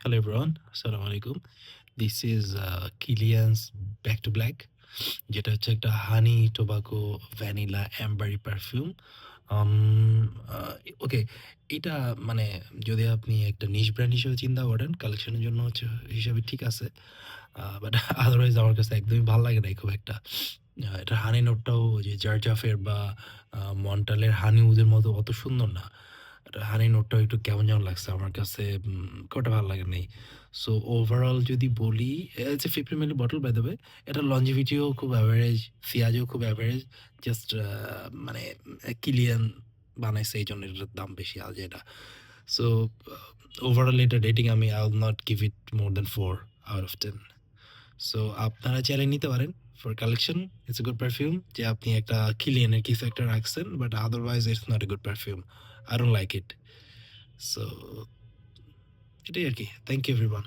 Hello everyone, আসসালামু আলাইকুম। This is Kilian's Back to Black, যেটা হচ্ছে একটা হানি টোবাকো ভ্যানিলা অ্যাম্বারি পারফিউম। আম আ ওকে, এটা মানে যদি আপনি একটা নিশ ব্র্যান্ড হিসেবে চিন্তা করেন, কালেকশনের জন্য হচ্ছে হিসাবে ঠিক আছে। বাট আদারওয়াইজ আমার কাছে একদমই ভাল লাগে নাই খুব একটা। এটার হানি নোটটাও ওই যে জারজাফের বা মন্টালের হানি উদের মতো অত সুন্দর না। এটা হানি নোটটাও একটু কেমন যেন লাগছে আমার কাছে, খুব একটা ভালো লাগে নাই। সো ওভারঅল যদি বলি, it's a 50 milli bottle by the way. এটার লঞ্জিভিটিও খুব এভারেজ, সিয়াজও খুব এভারেজ। জাস্ট মানে কিলিয়ান বানাইছে এইজন্য এটার দাম বেশি আলজেরা। সো ওভারঅল এটা rating I will not give it more than 4 out of 10. So আপনারা চাইলে নিতে পারেন for collection. It's a good perfume যে আপনি একটা কিলিয়ানের কিছু একটা রাখছেন, but otherwise it's not a good perfume. I don't like it. So এটাই আরকি। Thank you everyone.